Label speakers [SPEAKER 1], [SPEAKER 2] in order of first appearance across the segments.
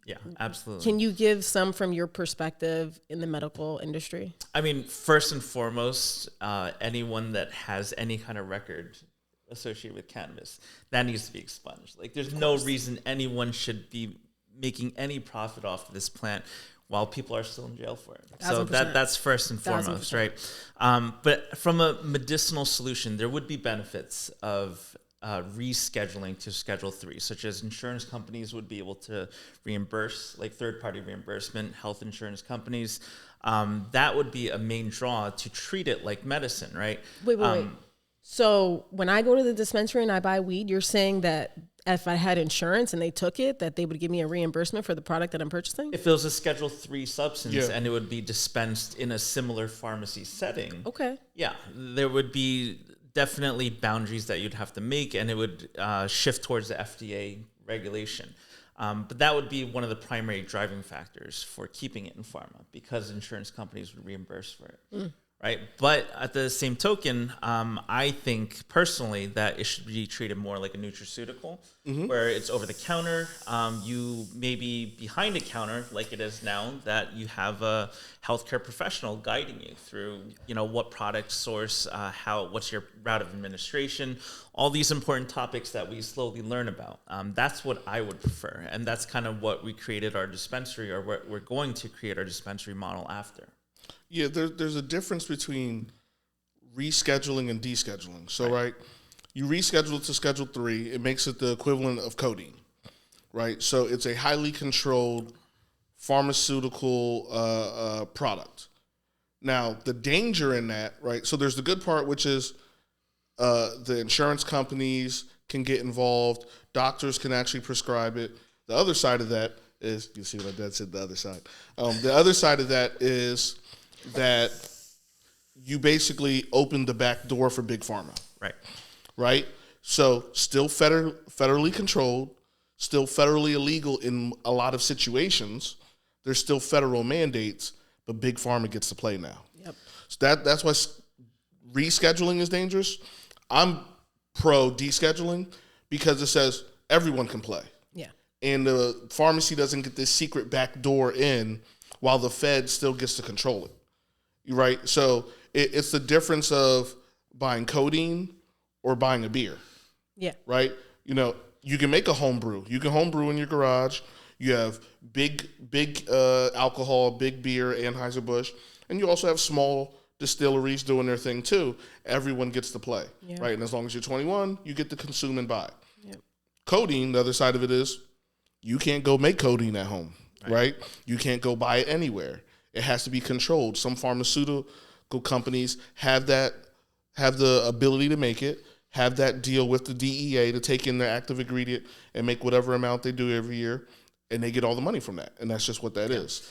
[SPEAKER 1] Yeah, absolutely.
[SPEAKER 2] Can you give some from your perspective in the medical industry?
[SPEAKER 1] I mean, first and foremost, anyone that has any kind of record associated with cannabis, that needs to be expunged. Like, there's no reason anyone should be making any profit off of this plant while people are still in jail for it. So that's first and foremost, right? But from a medicinal solution, there would be benefits of rescheduling to Schedule 3, such as insurance companies would be able to reimburse, like third-party reimbursement, health insurance companies. That would be a main draw to treat it like medicine, right?
[SPEAKER 2] Wait. So when I go to the dispensary and I buy weed, you're saying that if I had insurance and they took it, that they would give me a reimbursement for the product that I'm purchasing?
[SPEAKER 1] If it was a Schedule 3 substance and it would be dispensed in a similar pharmacy setting,
[SPEAKER 2] okay,
[SPEAKER 1] yeah, there would be definitely boundaries that you'd have to make, and it would shift towards the FDA regulation. But that would be one of the primary driving factors for keeping it in pharma, because insurance companies would reimburse for it. Right. But at the same token, I think personally that it should be treated more like a nutraceutical, where it's over the counter. You may be behind a counter like it is now, that you have a healthcare professional guiding you through, what product source, what's your route of administration, all these important topics that we slowly learn about. That's what I would prefer. And that's kind of what we created our dispensary, or what we're going to create our dispensary model after.
[SPEAKER 3] Yeah, there's a difference between rescheduling and descheduling. So, right, you reschedule it to Schedule 3, it makes it the equivalent of codeine, right? So it's a highly controlled pharmaceutical product. Now, the danger in that, right, so there's the good part, which is the insurance companies can get involved, doctors can actually prescribe it. The other side of that is, you see what my dad said, the other side. The other side of that is that you basically open the back door for big pharma. Right? So still federally controlled, still federally illegal in a lot of situations. There's still federal mandates, but big pharma gets to play now.
[SPEAKER 2] Yep.
[SPEAKER 3] So that's why rescheduling is dangerous. I'm pro descheduling because it says everyone can play.
[SPEAKER 2] Yeah.
[SPEAKER 3] And the pharmacy doesn't get this secret back door in while the Fed still gets to control it. Right? So it's the difference of buying codeine or buying a beer.
[SPEAKER 2] Yeah.
[SPEAKER 3] Right? You can make a home brew. You can home brew in your garage. You have big alcohol, big beer, Anheuser-Busch. And you also have small distilleries doing their thing too. Everyone gets to play. Yeah. Right? And as long as you're 21, you get to consume and buy. Yeah. Codeine, the other side of it is, you can't go make codeine at home. Right? You can't go buy it anywhere. It has to be controlled. Some pharmaceutical companies have the ability to make it, have that deal with the DEA to take in their active ingredient and make whatever amount they do every year, and they get all the money from that. And that's just what that is.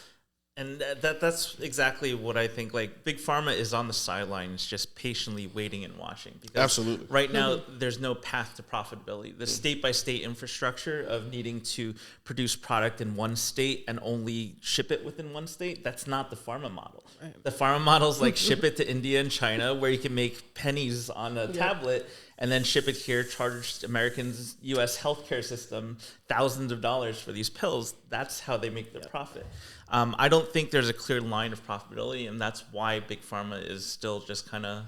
[SPEAKER 1] And that's exactly what I think. Like, big pharma is on the sidelines, just patiently waiting and watching. Because
[SPEAKER 3] absolutely.
[SPEAKER 1] Right now, there's no path to profitability. The state-by-state infrastructure of needing to produce product in one state and only ship it within one state, that's not the pharma model. Right. The pharma model is like ship it to India and China, where you can make pennies on a tablet and then ship it here, charge Americans' U.S. healthcare system thousands of dollars for these pills. That's how they make their profit. I don't think there's a clear line of profitability, and that's why big pharma is still just kind of,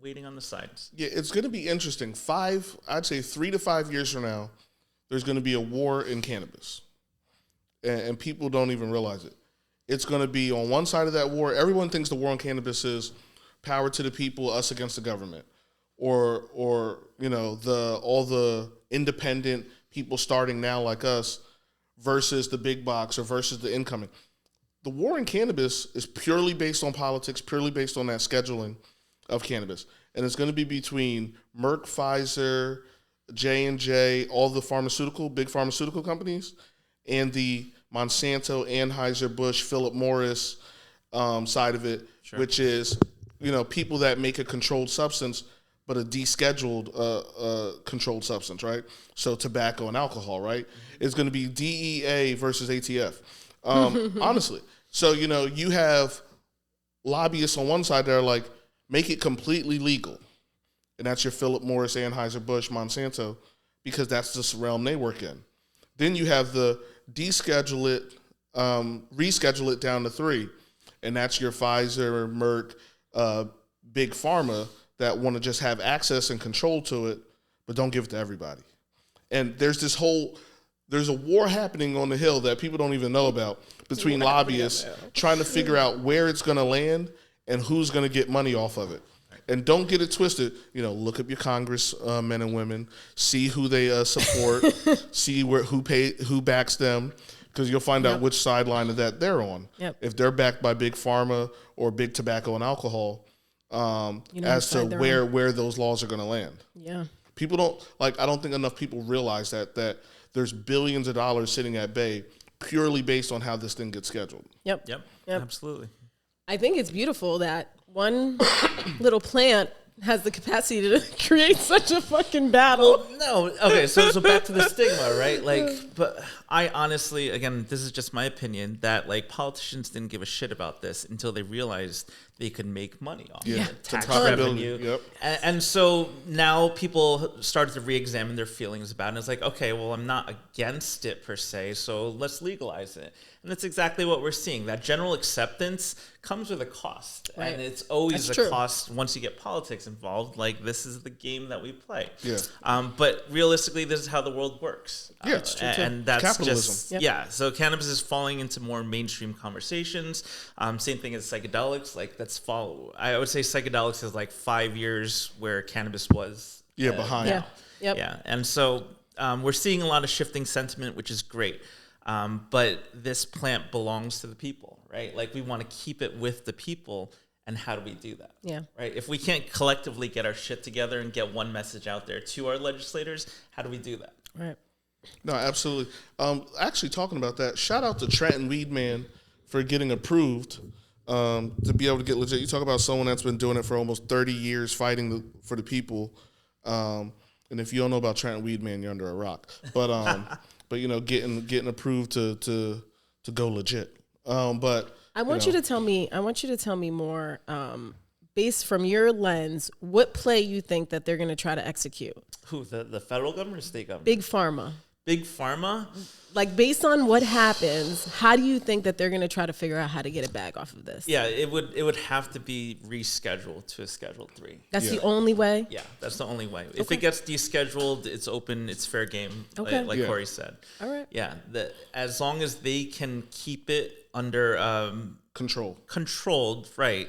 [SPEAKER 1] waiting on the sides.
[SPEAKER 3] Yeah, it's going to be interesting. 3 to 5 years from now, there's going to be a war in cannabis, and people don't even realize it. It's going to be on one side of that war. Everyone thinks the war on cannabis is power to the people, us against the government, or all the independent people starting now like us versus the big box or versus the incoming. The war in cannabis is purely based on politics, purely based on that scheduling of cannabis. And it's going to be between Merck, Pfizer, J&J, all the big pharmaceutical companies, and the Monsanto, Anheuser-Busch, Philip Morris side of it, which is, people that make a controlled substance, but a descheduled controlled substance, right? So tobacco and alcohol, right? It's going to be DEA versus ATF, honestly. So, you have lobbyists on one side that are like, make it completely legal. And that's your Philip Morris, Anheuser-Busch, Monsanto, because that's the realm they work in. Then you have the deschedule it, reschedule it down to 3. And that's your Pfizer, Merck, big pharma that want to just have access and control to it, but don't give it to everybody. And there's a war happening on the Hill that people don't even know about between lobbyists trying to figure out where it's going to land and who's going to get money off of it. And don't get it twisted. Look up your Congress men and women, see who they support, see who backs them, because you'll find out which sideline of that they're on.
[SPEAKER 2] Yep.
[SPEAKER 3] If they're backed by big pharma or big tobacco and alcohol, as to where those laws are going to land.
[SPEAKER 2] Yeah.
[SPEAKER 3] People don't I don't think enough people realize that there's billions of dollars sitting at bay purely based on how this thing gets scheduled.
[SPEAKER 1] Yep. Absolutely.
[SPEAKER 2] I think it's beautiful that one little plant has the capacity to create such a fucking battle.
[SPEAKER 1] Well, no. Okay. So back to the stigma, right? But I honestly, again, this is just my opinion, that politicians didn't give a shit about this until they realized they could make money off it. Tax revenue.
[SPEAKER 3] Yep.
[SPEAKER 1] And so now people started to re-examine their feelings about it. And it's like, okay, well, I'm not against it per se, so let's legalize it. And that's exactly what we're seeing. That general acceptance comes with a cost.
[SPEAKER 2] Right.
[SPEAKER 1] And it's always
[SPEAKER 2] That's
[SPEAKER 1] a
[SPEAKER 2] true.
[SPEAKER 1] cost once you get politics involved. This is the game that we play.
[SPEAKER 3] Yeah.
[SPEAKER 1] But realistically, this is how the world works.
[SPEAKER 3] Yeah, it's true,
[SPEAKER 1] and that's
[SPEAKER 3] capitalism.
[SPEAKER 1] just, so cannabis is falling into more mainstream conversations. Same thing as psychedelics. I would say psychedelics is 5 years where cannabis was
[SPEAKER 3] behind.
[SPEAKER 2] Yeah. Yep.
[SPEAKER 1] Yeah. And so we're seeing a lot of shifting sentiment, which is great. But this plant belongs to the people, right? We want to keep it with the people. And how do we do that?
[SPEAKER 2] Yeah.
[SPEAKER 1] Right. If we can't collectively get our shit together and get one message out there to our legislators, how do we do that?
[SPEAKER 2] Right.
[SPEAKER 3] No, absolutely. Actually, talking about that, shout out to Trenton Weedman for getting approved to be able to get legit. You talk about someone that's been doing it for almost 30 years, fighting for the people. And if you don't know about Trenton Weedman, you're under a rock. But getting approved to go legit. But
[SPEAKER 2] I want you to tell me more, based from your lens, what play you think that they're going to try to execute.
[SPEAKER 1] Who, the federal government or state government?
[SPEAKER 2] Big pharma.
[SPEAKER 1] Big pharma?
[SPEAKER 2] Based on what happens, how do you think that they're going to try to figure out how to get it back off of this?
[SPEAKER 1] Yeah, it would have to be rescheduled to a Schedule 3.
[SPEAKER 2] That's the only way?
[SPEAKER 1] Yeah, that's the only way. If it gets descheduled, it's open, it's fair game, like Corey said.
[SPEAKER 2] All right.
[SPEAKER 1] Yeah, as long as they can keep it under controlled, right?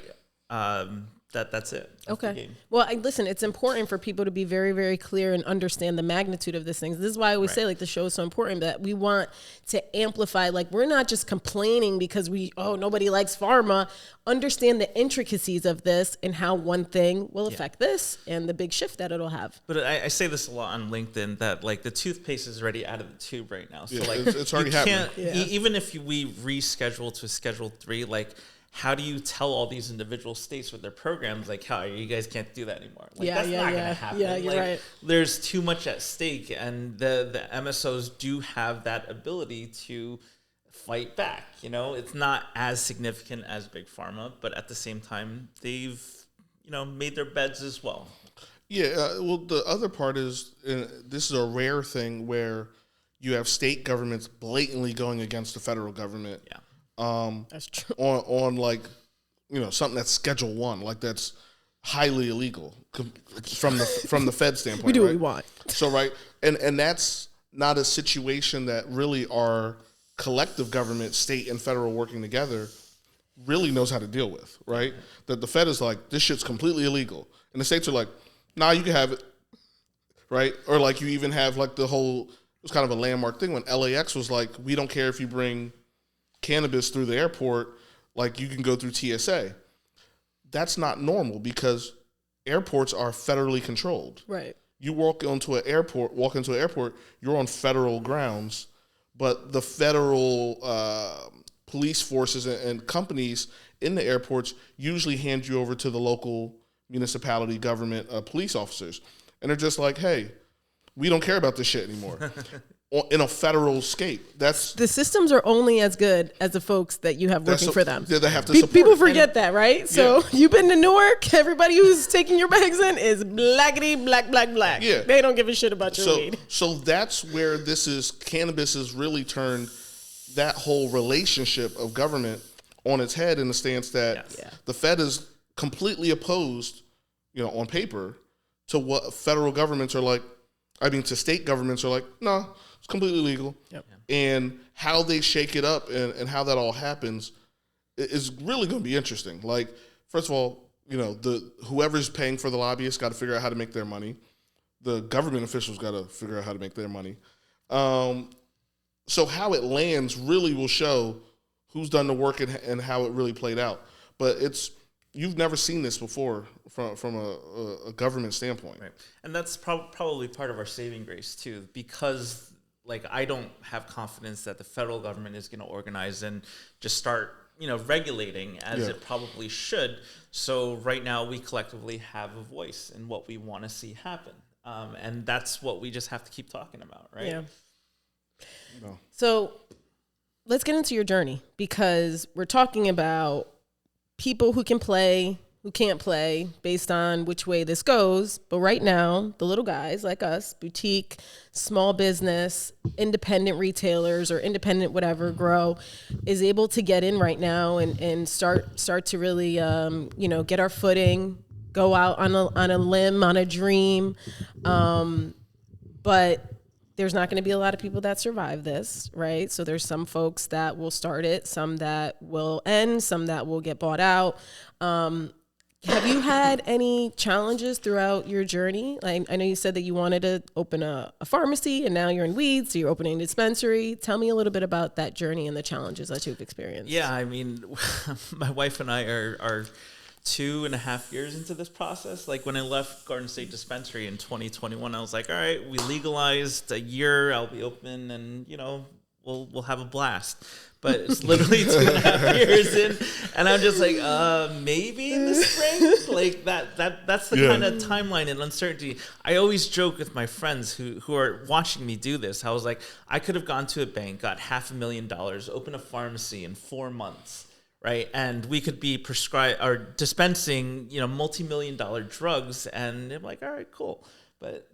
[SPEAKER 1] That's it. That's the
[SPEAKER 2] Okay.
[SPEAKER 1] game.
[SPEAKER 2] Well, listen, it's important for people to be very, very clear and understand the magnitude of this thing. This is why I always say the show is so important, that we want to amplify. We're not just complaining because nobody likes pharma. Understand the intricacies of this and how one thing will affect this and the big shift that it'll have.
[SPEAKER 1] But I say this a lot on LinkedIn that the toothpaste is already out of the tube right now. So
[SPEAKER 3] it's already happening.
[SPEAKER 1] Even if we reschedule to a Schedule 3, how do you tell all these individual states with their programs, how you guys can't do that anymore? That's not going to happen.
[SPEAKER 2] Yeah, you're right.
[SPEAKER 1] There's too much at stake, and the MSOs do have that ability to fight back. It's not as significant as Big Pharma, but at the same time, they've, made their beds as well.
[SPEAKER 3] Yeah, well, the other part is, this is a rare thing where you have state governments blatantly going against the federal government.
[SPEAKER 1] Yeah.
[SPEAKER 2] That's true.
[SPEAKER 3] On something that's Schedule 1, that's highly illegal from the Fed standpoint.
[SPEAKER 2] We do what
[SPEAKER 3] right?
[SPEAKER 2] we want.
[SPEAKER 3] So and that's not a situation that really our collective government, state and federal working together, really knows how to deal with, right? That the Fed is this shit's completely illegal, and the states are nah, you can have it, right? Or you even have the whole, it was kind of a landmark thing when LAX was we don't care if you bring cannabis through the airport, you can go through TSA. That's not normal because airports are federally controlled.
[SPEAKER 2] Right.
[SPEAKER 3] You walk into an airport, you're on federal grounds, but the federal police forces and companies in the airports usually hand you over to the local municipality government police officers. And they're just hey, we don't care about this shit anymore. In a federal scape. That's
[SPEAKER 2] the systems are only as good as the folks that you have working for them.
[SPEAKER 3] They have to support.
[SPEAKER 2] People forget that, right? So you've been to Newark. Everybody who's taking your bags in is blackity black.
[SPEAKER 3] Yeah,
[SPEAKER 2] they don't give a shit about your weed.
[SPEAKER 3] So that's where cannabis has really turned that whole relationship of government on its head in the stance that the Fed is completely opposed, on paper, to what federal governments are like. I mean, to state governments are like, no, it's completely legal.
[SPEAKER 2] Yep.
[SPEAKER 3] And how they shake it up and how that all happens is really going to be interesting. Like, first of all, whoever's paying for the lobbyists got to figure out how to make their money. The government officials got to figure out how to make their money. So how it lands really will show who's done the work and how it really played out. But you've never seen this before from a government standpoint.
[SPEAKER 1] Right. And that's probably part of our saving grace too, because I don't have confidence that the federal government is going to organize and just start regulating as it probably should. So right now we collectively have a voice in what we want to see happen. And that's what we just have to keep talking about, right?
[SPEAKER 2] Yeah. No. So let's get into your journey, because we're talking about people who can play, who can't play, based on which way this goes. But right now, the little guys like us, boutique, small business, independent retailers or independent whatever grow, is able to get in right now and start to really, get our footing, go out on a limb, on a dream. But there's not going to be a lot of people that survive this, right? So there's some folks that will start it, some that will end, some that will get bought out. Have you had any challenges throughout your journey? I know you said that you wanted to open a pharmacy, and now you're in weeds, so you're opening a dispensary. Tell me a little bit about that journey and the challenges that you've experienced.
[SPEAKER 1] Yeah, I mean, my wife and I are 2.5 years into this process. Like, when I left Garden State Dispensary in 2021, I was like, all right, we legalized, a year, I'll be open, and we'll have a blast. But it's literally 2.5 years in, and I'm just like, maybe in the spring. Like that's the kind of timeline and uncertainty. I always joke with my friends who are watching me do this. I was like, I could have gone to a bank, got $500,000, opened a pharmacy in 4 months. Right. And we could be prescribed or dispensing, multi-million-dollar drugs. And I'm like, all right, cool. But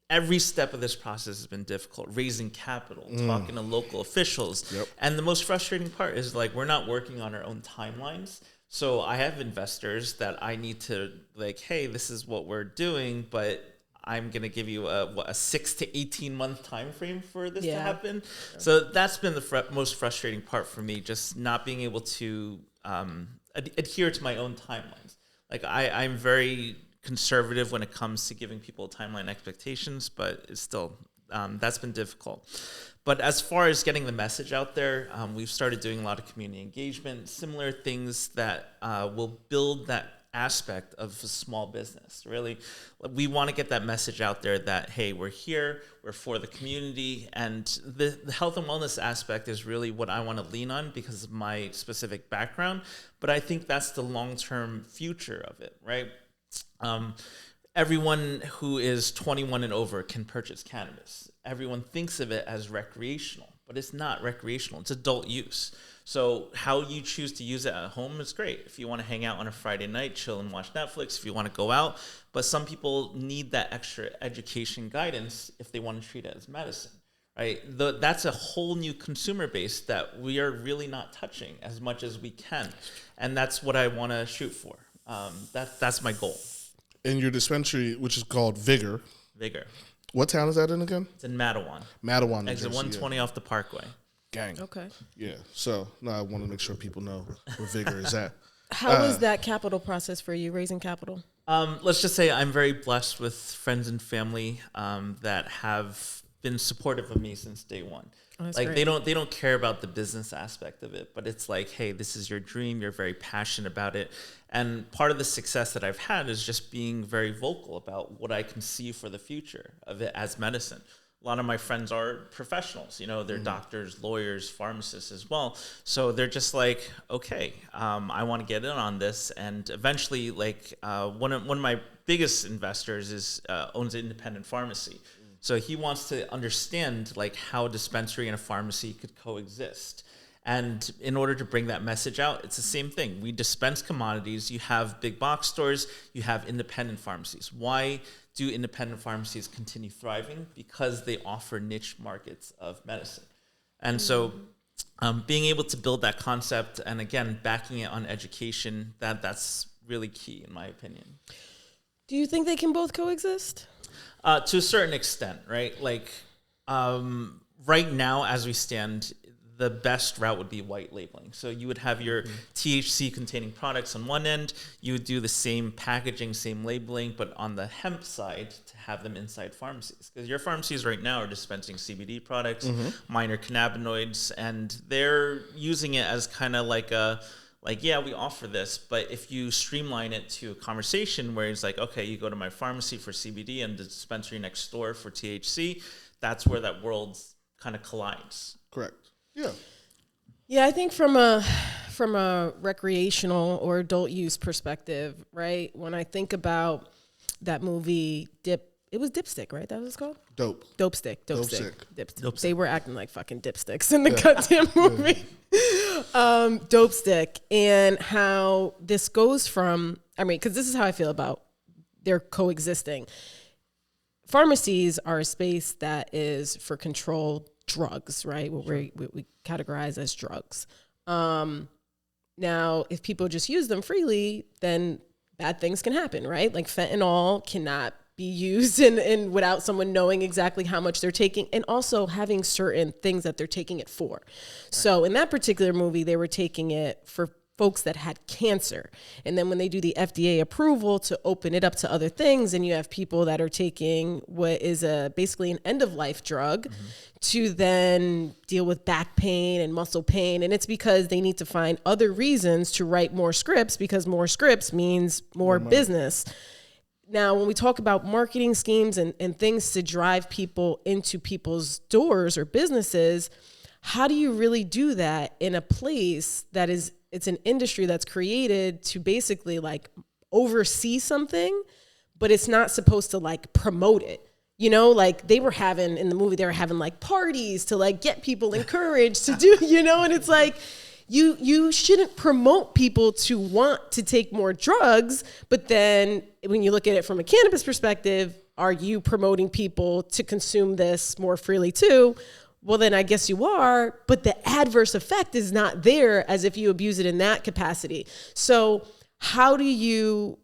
[SPEAKER 1] every step of this process has been difficult. Raising capital, talking to local officials. Yep. And the most frustrating part is we're not working on our own timelines. So I have investors that I need to hey, this is what we're doing, but I'm going to give you a 6 to 18 month time frame for this to happen. Yeah. So that's been the most frustrating part for me, just not being able to adhere to my own timelines. I'm very conservative when it comes to giving people timeline expectations, but it's still, that's been difficult. But as far as getting the message out there, we've started doing a lot of community engagement, similar things that will build that aspect of a small business. Really, we want to get that message out there that, hey, we're here, we're for the community, and the health and wellness aspect is really what I want to lean on because of my specific background. But I think that's the long-term future of it, right? Everyone who is 21 and over can purchase cannabis. Everyone thinks of it as recreational, but it's not recreational. It's adult use. So how you choose to use it at home is great. If you want to hang out on a Friday night, chill and watch Netflix, if you want to go out. But some people need that extra education guidance if they want to treat it as medicine, right? That's a whole new consumer base that we are really not touching as much as we can. And that's what I want to shoot for. That's my goal.
[SPEAKER 3] In your dispensary, which is called Vigor. What town is that in again?
[SPEAKER 1] It's in Matawan.
[SPEAKER 3] Exit
[SPEAKER 1] 120 off the Parkway.
[SPEAKER 3] Gang.
[SPEAKER 2] Okay.
[SPEAKER 3] Yeah. So I want to make sure people know where Vigor is at.
[SPEAKER 2] How was that capital process for you, raising capital?
[SPEAKER 1] Let's just say I'm very blessed with friends and family that have been supportive of me since day one. Oh, great. They don't care about the business aspect of it, but it's like, hey, this is your dream. You're very passionate about it. And part of the success that I've had is just being very vocal about what I can see for the future of it as medicine. A lot of my friends are professionals, they're doctors, lawyers, pharmacists as well. So they're just like, okay, I want to get in on this. And eventually, one of my biggest investors owns an independent pharmacy. So he wants to understand how a dispensary and a pharmacy could coexist. And in order to bring that message out, it's the same thing. We dispense commodities. You have big box stores. You have independent pharmacies. Why do independent pharmacies continue thriving? Because they offer niche markets of medicine. And so being able to build that concept and again backing it on education, that's really key in my opinion.
[SPEAKER 2] Do you think they can both coexist?
[SPEAKER 1] To a certain extent, right? Like right now as we stand, the best route would be white labeling. So you would have your THC containing products on one end, you would do the same packaging, same labeling, but on the hemp side to have them inside pharmacies. Because your pharmacies right now are dispensing CBD products, minor cannabinoids, and they're using it as kind of like yeah, we offer this, but if you streamline it to a conversation where it's like, okay, you go to my pharmacy for CBD and the dispensary next door for THC, that's where that world kind of collides.
[SPEAKER 3] Correct. Yeah.
[SPEAKER 2] Yeah, I think from a recreational or adult use perspective, right? When I think about that movie it was Dipstick, right? That was called?
[SPEAKER 3] Dope
[SPEAKER 2] Stick.
[SPEAKER 1] Dipstick.
[SPEAKER 2] They were acting like fucking dipsticks in the goddamn movie. Dope Stick, and how this goes from, I mean, because this is how I feel about their coexisting. Pharmacies are a space that is for controlled drugs, right? What we categorize as drugs. Now, if people just use them freely, then bad things can happen, right? Like fentanyl cannot be used and without someone knowing exactly how much they're taking, and also having certain things that they're taking it for. Right. So in that particular movie, they were taking it for folks that had cancer. And then when they do the FDA approval to open it up to other things, and you have people that are taking what is basically an end-of-life drug to then deal with back pain and muscle pain. And it's because they need to find other reasons to write more scripts, because more scripts means more business. Now, when we talk about marketing schemes and things to drive people into people's doors or businesses, how do you really do that in a place that it's an industry that's created to basically like oversee something, but it's not supposed to like promote it? You know, like they were having in the movie, they were having like parties to like get people encouraged to do, you know, and it's like, you shouldn't promote people to want to take more drugs. But then when you look at it from a cannabis perspective, are you promoting people to consume this more freely too? Well, then I guess you are, but the adverse effect is not there as if you abuse it in that capacity. So how do you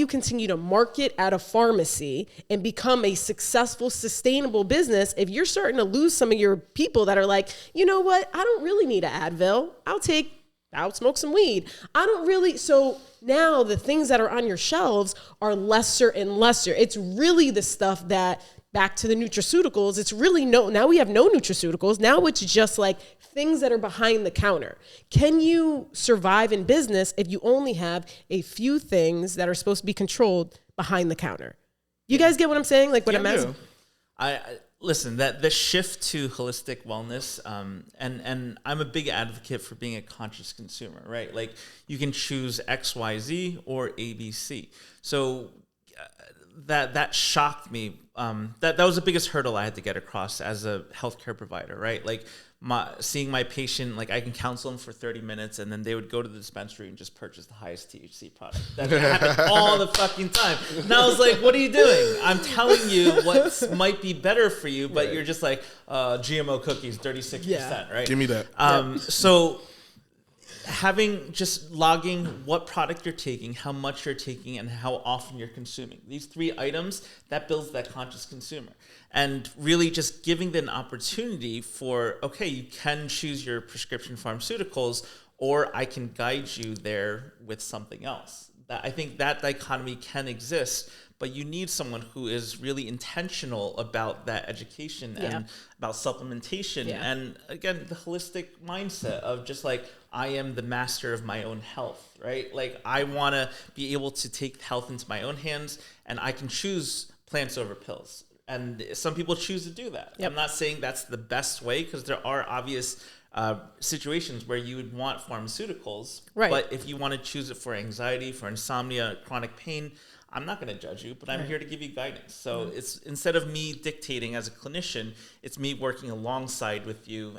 [SPEAKER 2] continue to market at a pharmacy and become a successful, sustainable business if you're starting to lose some of your people that are like, you know what, I don't really need an Advil. I'll smoke some weed. So now the things that are on your shelves are lesser and lesser. It's really the stuff that, back to the nutraceuticals, it's really now we have no nutraceuticals. Now it's just like things that are behind the counter. Can you survive in business if you only have a few things that are supposed to be controlled behind the counter? You guys get what I'm saying? Like what I'm asking?
[SPEAKER 1] I listen, that the shift to holistic wellness, and I'm a big advocate for being a conscious consumer, right? Like you can choose X, Y, Z or ABC. So that shocked me. That was the biggest hurdle I had to get across as a healthcare provider, right? Like seeing my patient, like I can counsel them for 30 minutes and then they would go to the dispensary and just purchase the highest THC product. That happened all the fucking time. And I was like, what are you doing? I'm telling you what might be better for you, but you're just like, GMO cookies, 36%, right?
[SPEAKER 3] Give me that.
[SPEAKER 1] So just logging what product you're taking, how much you're taking, and how often you're consuming. These 3 items, that builds that conscious consumer. And really just giving them an opportunity for, okay, you can choose your prescription pharmaceuticals, or I can guide you there with something else. I think that dichotomy can exist, but you need someone who is really intentional about that education and about supplementation. And again, the holistic mindset of just like, I am the master of my own health, right? Like I want to be able to take health into my own hands, and I can choose plants over pills. And some people choose to do that. I'm not saying that's the best way, because there are obvious situations where you would want pharmaceuticals. Right. But if you want to choose it for anxiety, for insomnia, chronic pain, I'm not going to judge you, but I'm here to give you guidance. So it's, instead of me dictating as a clinician, it's me working alongside with you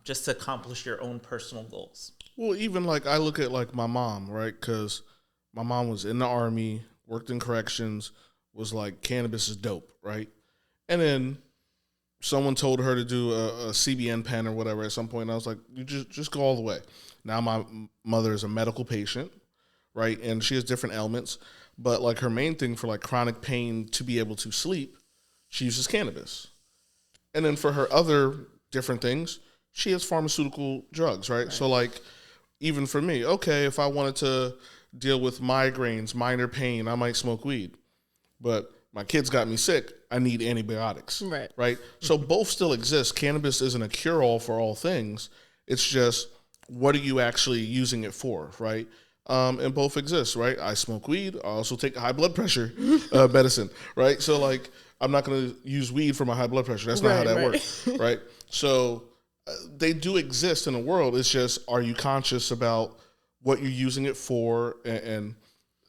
[SPEAKER 1] just to accomplish your own personal goals.
[SPEAKER 3] Well, even like I look at like my mom, right? Because my mom was in the Army, worked in corrections, was like, cannabis is dope, right? And then someone told her to do a CBN pen or whatever at some point. And I was like, you just go all the way. Now my mother is a medical patient, right? And she has different ailments. But like her main thing for like chronic pain to be able to sleep, she uses cannabis. And then for her other different things, she has pharmaceutical drugs, right? So like even for me, okay, if I wanted to deal with migraines, minor pain, I might smoke weed. But my kids got me sick, I need antibiotics. Right? So both still exist. Cannabis isn't a cure-all for all things. It's just, what are you actually using it for, right? And both exist, right? I smoke weed. I also take high blood pressure medicine, right? So like, I'm not going to use weed for my high blood pressure. That's not how that works, right? So they do exist in the world. It's just, are you conscious about what you're using it for, and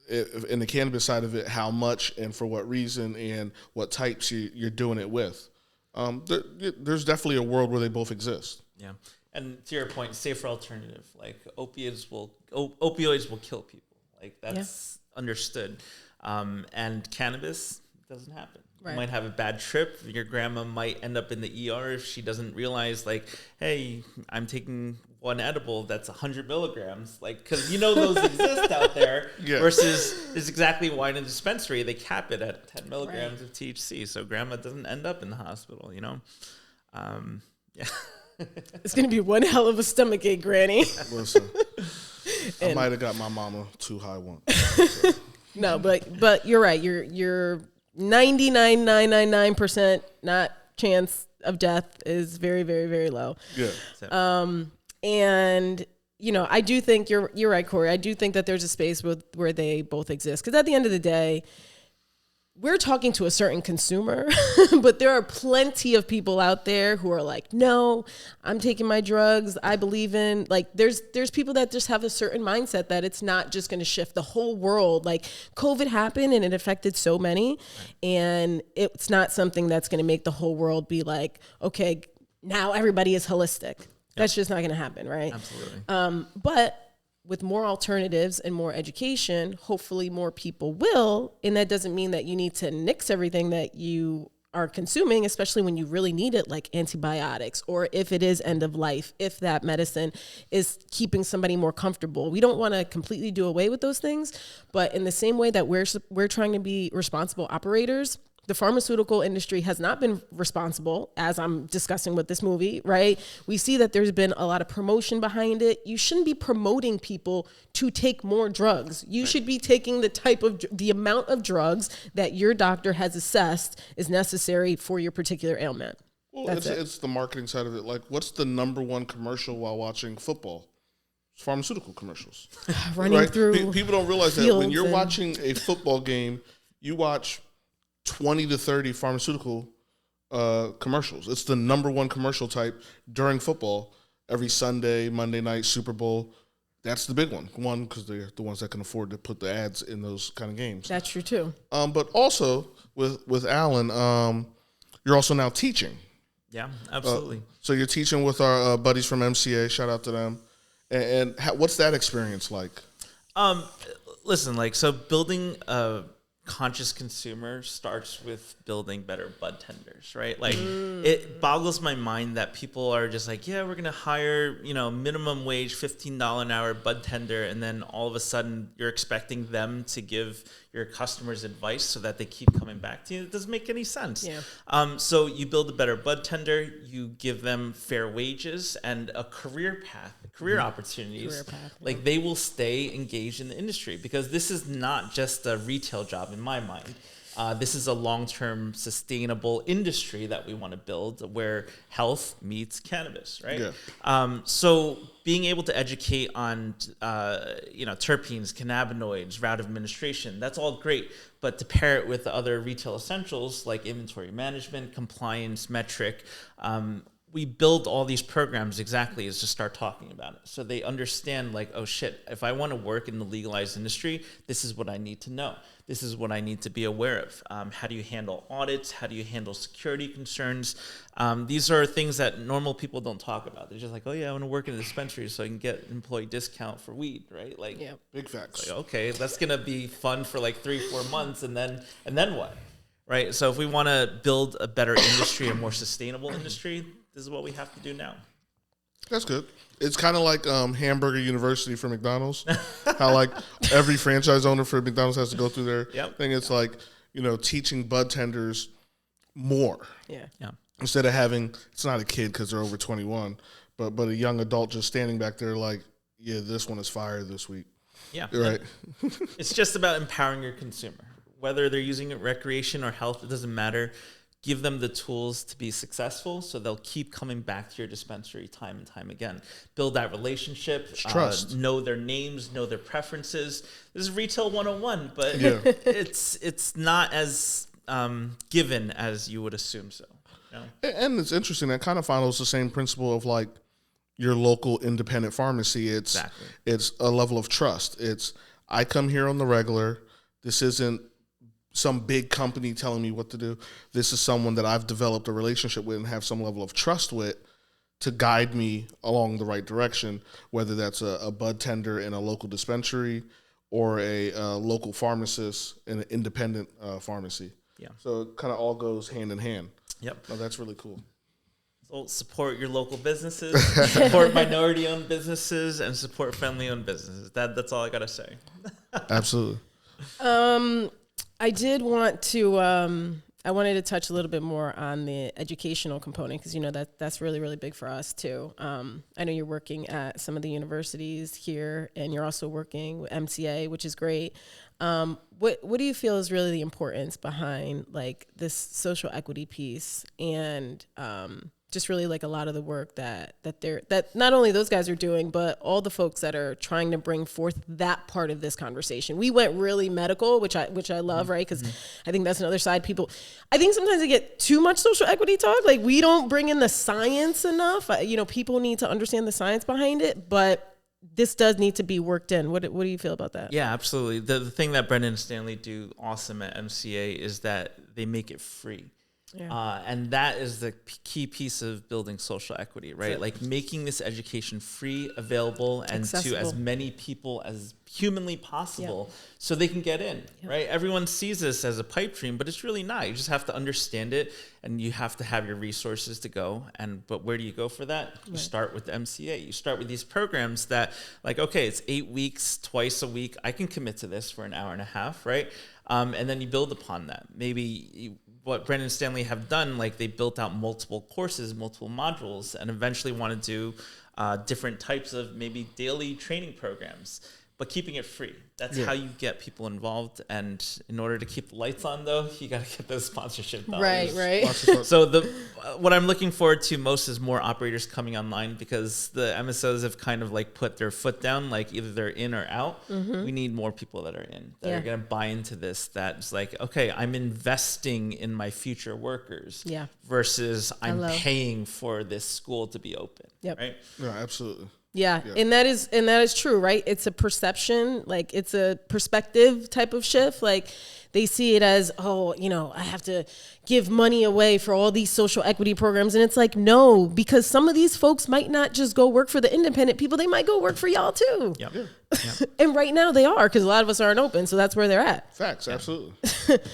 [SPEAKER 3] in the cannabis side of it, how much and for what reason and what types you're doing it with. There's definitely a world where they both exist.
[SPEAKER 1] Yeah. And to your point, safer alternative, like opioids will kill people. Like that's understood. And cannabis doesn't happen. You might have a bad trip. Your grandma might end up in the ER if she doesn't realize, like, hey, I'm taking one edible that's 100 milligrams. Like, because those exist out there. Versus is exactly why in a dispensary they cap it at 10 milligrams of THC, so grandma doesn't end up in the hospital. Yeah.
[SPEAKER 2] It's gonna be one hell of a stomach ache, Granny.
[SPEAKER 3] Listen, I might have got my mama too high once. So.
[SPEAKER 2] No, but you're right. You're 99.999% not chance of death is very, very, very low.
[SPEAKER 3] Yeah.
[SPEAKER 2] And I do think you're right, Corey. I do think that there's a space where they both exist, because at the end of the day, we're talking to a certain consumer, but there are plenty of people out there who are like, no, I'm taking my drugs. I believe in, like, there's people that just have a certain mindset that it's not just going to shift the whole world. Like, COVID happened and it affected so many, and it's not something that's going to make the whole world be like, okay, now everybody is holistic. That's just not going to happen, right?
[SPEAKER 1] Absolutely.
[SPEAKER 2] But with more alternatives and more education, hopefully more people will. And that doesn't mean that you need to nix everything that you are consuming, especially when you really need it, like antibiotics, or if it is end of life, if that medicine is keeping somebody more comfortable. We don't want to completely do away with those things, but in the same way that we're trying to be responsible operators, the pharmaceutical industry has not been responsible, as I'm discussing with this movie, right? We see that there's been a lot of promotion behind it. You shouldn't be promoting people to take more drugs. You should be taking the amount of drugs that your doctor has assessed is necessary for your particular ailment.
[SPEAKER 3] Well, it's the marketing side of it. Like, what's the number one commercial while watching football? It's pharmaceutical commercials.
[SPEAKER 2] Running through
[SPEAKER 3] people don't realize that when you're watching a football game, you watch 20 to 30 pharmaceutical commercials. It's the number one commercial type during football every Sunday, Monday night, Super Bowl. That's the big one. One, because they're the ones that can afford to put the ads in those kind of games.
[SPEAKER 2] That's true too.
[SPEAKER 3] But also with Alan, you're also now teaching.
[SPEAKER 1] Yeah, absolutely.
[SPEAKER 3] So you're teaching with our buddies from MCA. Shout out to them. And what's that experience like?
[SPEAKER 1] Listen, like, so building a conscious consumer starts with building better bud tenders, right? Like, it boggles my mind that people are just like, yeah, we're gonna hire, minimum wage $15 an hour bud tender, and then all of a sudden you're expecting them to give your customers advice so that they keep coming back to you. It doesn't make any sense.
[SPEAKER 2] Yeah.
[SPEAKER 1] So you build a better bud tender, you give them fair wages and a career path, career opportunities. Like, they will stay engaged in the industry, because this is not just a retail job in my mind. This is a long-term sustainable industry that we want to build, where health meets cannabis, right?
[SPEAKER 3] Yeah.
[SPEAKER 1] So being able to educate on, terpenes, cannabinoids, route of administration, that's all great. But to pair it with the other retail essentials like inventory management, compliance, metric, we build all these programs exactly as to start talking about it. So they understand, like, oh shit, if I want to work in the legalized industry, this is what I need to know. This is what I need to be aware of. How do you handle audits? How do you handle security concerns? These are things that normal people don't talk about. They're just like, oh yeah, I want to work in a dispensary so I can get employee discount for weed, right? Like,
[SPEAKER 3] big facts.
[SPEAKER 1] Like, okay, that's gonna be fun for like 3-4 months, and then what? right? So if we want to build a better industry, a more sustainable industry, this is what we have to do now.
[SPEAKER 3] That's good. It's kind of like Hamburger University for McDonald's. How like every franchise owner for McDonald's has to go through their thing. It's like, teaching bud tenders more.
[SPEAKER 2] Yeah.
[SPEAKER 3] Instead of having, it's not a kid because they're over 21, but a young adult just standing back there like, yeah, this one is fire this week.
[SPEAKER 1] Yeah.
[SPEAKER 3] Right.
[SPEAKER 1] It's just about empowering your consumer. Whether they're using it recreation or health, it doesn't matter. Give them the tools to be successful so they'll keep coming back to your dispensary time and time again. Build that relationship.
[SPEAKER 3] Trust.
[SPEAKER 1] Know their names, know their preferences. This is retail 101, but it's not as given as you would assume so.
[SPEAKER 3] And it's interesting. That kind of follows the same principle of like your local independent pharmacy. It's a level of trust. It's I come here on the regular. This isn't some big company telling me what to do. This is someone that I've developed a relationship with and have some level of trust with to guide me along the right direction, whether that's a bud tender in a local dispensary or a local pharmacist in an independent pharmacy. Yeah. So it kind of all goes hand in hand.
[SPEAKER 1] Yep.
[SPEAKER 3] No, that's really cool.
[SPEAKER 1] So support your local businesses, support minority-owned businesses, and support family-owned businesses. That's all I got to say.
[SPEAKER 3] Absolutely.
[SPEAKER 2] I did want to, I wanted to touch a little bit more on the educational component because, that's really, really big for us too. I know you're working at some of the universities here and you're also working with MCA, which is great. What do you feel is really the importance behind like this social equity piece and just really like a lot of the work that not only those guys are doing, but all the folks that are trying to bring forth that part of this conversation. We went really medical, which I love, right? Because I think that's another side. I think sometimes they get too much social equity talk. Like we don't bring in the science enough. People need to understand the science behind it, but this does need to be worked in. What do you feel about that?
[SPEAKER 1] Yeah, absolutely. The thing that Brendan and Stanley do awesome at MCA is that they make it free. Yeah. And that is the key piece of building social equity, right? Like making this education free, available, and accessible to as many people as humanly possible so they can get in, right? Everyone sees this as a pipe dream, but it's really not. You just have to understand it and you have to have your resources to go. But where do you go for that? You start with the MCA. You start with these programs that like, okay, it's 8 weeks, twice a week. I can commit to this for an hour and a half, right? And then you build upon that. Maybe what Brendan and Stanley have done, like they built out multiple courses, multiple modules, and eventually want to do different types of maybe daily training programs, but keeping it free. That's how you get people involved. And in order to keep the lights on, though, you got to get those sponsorship dollars. Right. So what I'm looking forward to most is more operators coming online because the MSOs have kind of like put their foot down, like either they're in or out. Mm-hmm. We need more people that are in, that are going to buy into this. That's like, okay, I'm investing in my future workers versus I'm paying for this school to be open. Yep. Right?
[SPEAKER 3] Yeah, absolutely.
[SPEAKER 2] Yeah, and that is true, right? It's a perception, like it's a perspective type of shift. Like they see it as, I have to give money away for all these social equity programs. And it's like, no, because some of these folks might not just go work for the independent people. They might go work for y'all too. Yep. And right now they are, because a lot of us aren't open. So that's where they're at.
[SPEAKER 3] Facts, absolutely.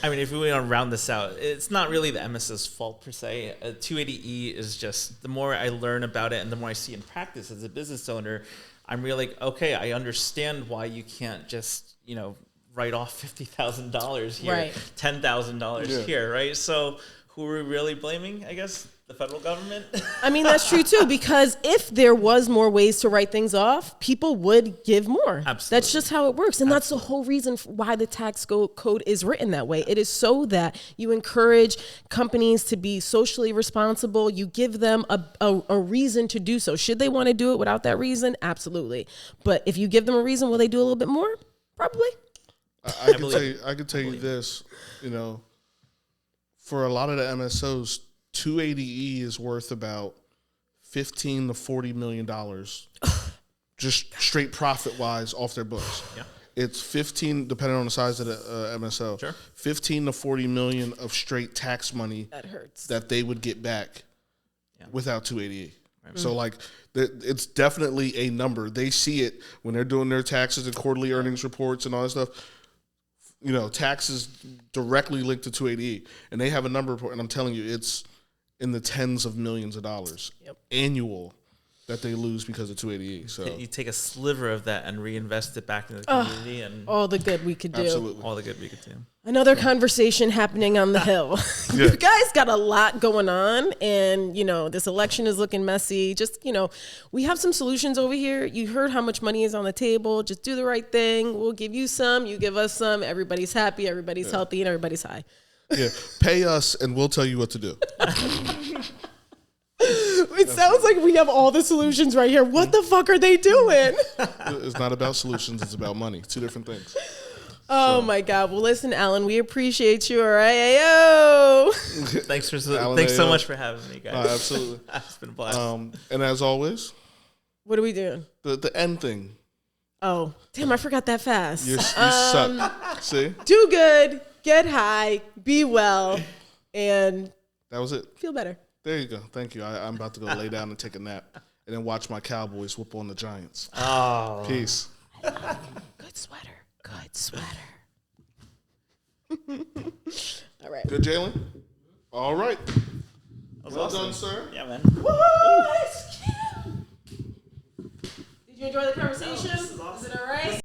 [SPEAKER 1] I mean, if we want to round this out, it's not really the MS's fault per se. 280E is just, the more I learn about it and the more I see in practice as a business owner, I'm really like, okay, I understand why you can't just, write off $50,000 here, $10,000 here, right? So who are we really blaming, I guess? The federal government?
[SPEAKER 2] I mean, that's true too, because if there was more ways to write things off, people would give more. Absolutely. That's just how it works. And that's the whole reason why the tax code is written that way. It is so that you encourage companies to be socially responsible. You give them a reason to do so. Should they want to do it without that reason? Absolutely. But if you give them a reason, will they do a little bit more? Probably.
[SPEAKER 3] I can tell you this, for a lot of the MSOs, 280E is worth about $15 to $40 million, just straight profit wise off their books. Yeah. It's 15, depending on the size of the MSO, 15 to 40 million of straight tax money
[SPEAKER 2] that hurts
[SPEAKER 3] that they would get back without 280E. Right. So like, it's definitely a number. They see it when they're doing their taxes and quarterly earnings reports and all that stuff. taxes directly linked to 280E, and they have a number report, and I'm telling you, it's in the tens of millions of dollars annual that they lose because of 280E. So
[SPEAKER 1] you take a sliver of that and reinvest it back into the community, and
[SPEAKER 2] all the good we could do.
[SPEAKER 3] absolutely.
[SPEAKER 1] all the good we could do.
[SPEAKER 2] Another conversation happening on the Hill. You guys got a lot going on, and this election is looking messy. Just we have some solutions over here. You heard how much money is on the table. Just do the right thing. We'll give you some. You give us some. Everybody's happy. Everybody's healthy, and everybody's high.
[SPEAKER 3] Yeah, pay us, and we'll tell you what to do.
[SPEAKER 2] It sounds like we have all the solutions right here. What the fuck are they doing?
[SPEAKER 3] It's not about solutions. It's about money. Two different things.
[SPEAKER 2] Oh, my God. Well, listen, Alan, we appreciate you. All right. Ayo.
[SPEAKER 1] Thanks so much for having me, guys.
[SPEAKER 3] Absolutely.
[SPEAKER 1] It's been a blast.
[SPEAKER 3] And as always,
[SPEAKER 2] what are we doing?
[SPEAKER 3] The end thing.
[SPEAKER 2] Oh, damn, I forgot that fast.
[SPEAKER 3] You suck. See?
[SPEAKER 2] Do good, get high, be well, and
[SPEAKER 3] that was it.
[SPEAKER 2] Feel better.
[SPEAKER 3] There you go. Thank you. I'm about to go lay down and take a nap and then watch my Cowboys whoop on the Giants.
[SPEAKER 1] Oh.
[SPEAKER 3] Peace.
[SPEAKER 2] Good sweater. Good sweater. All right.
[SPEAKER 3] Good, Jalen? All right.
[SPEAKER 1] Well
[SPEAKER 3] awesome. Done, sir.
[SPEAKER 1] Yeah, man.
[SPEAKER 2] Woo! Did you enjoy the conversation? Is it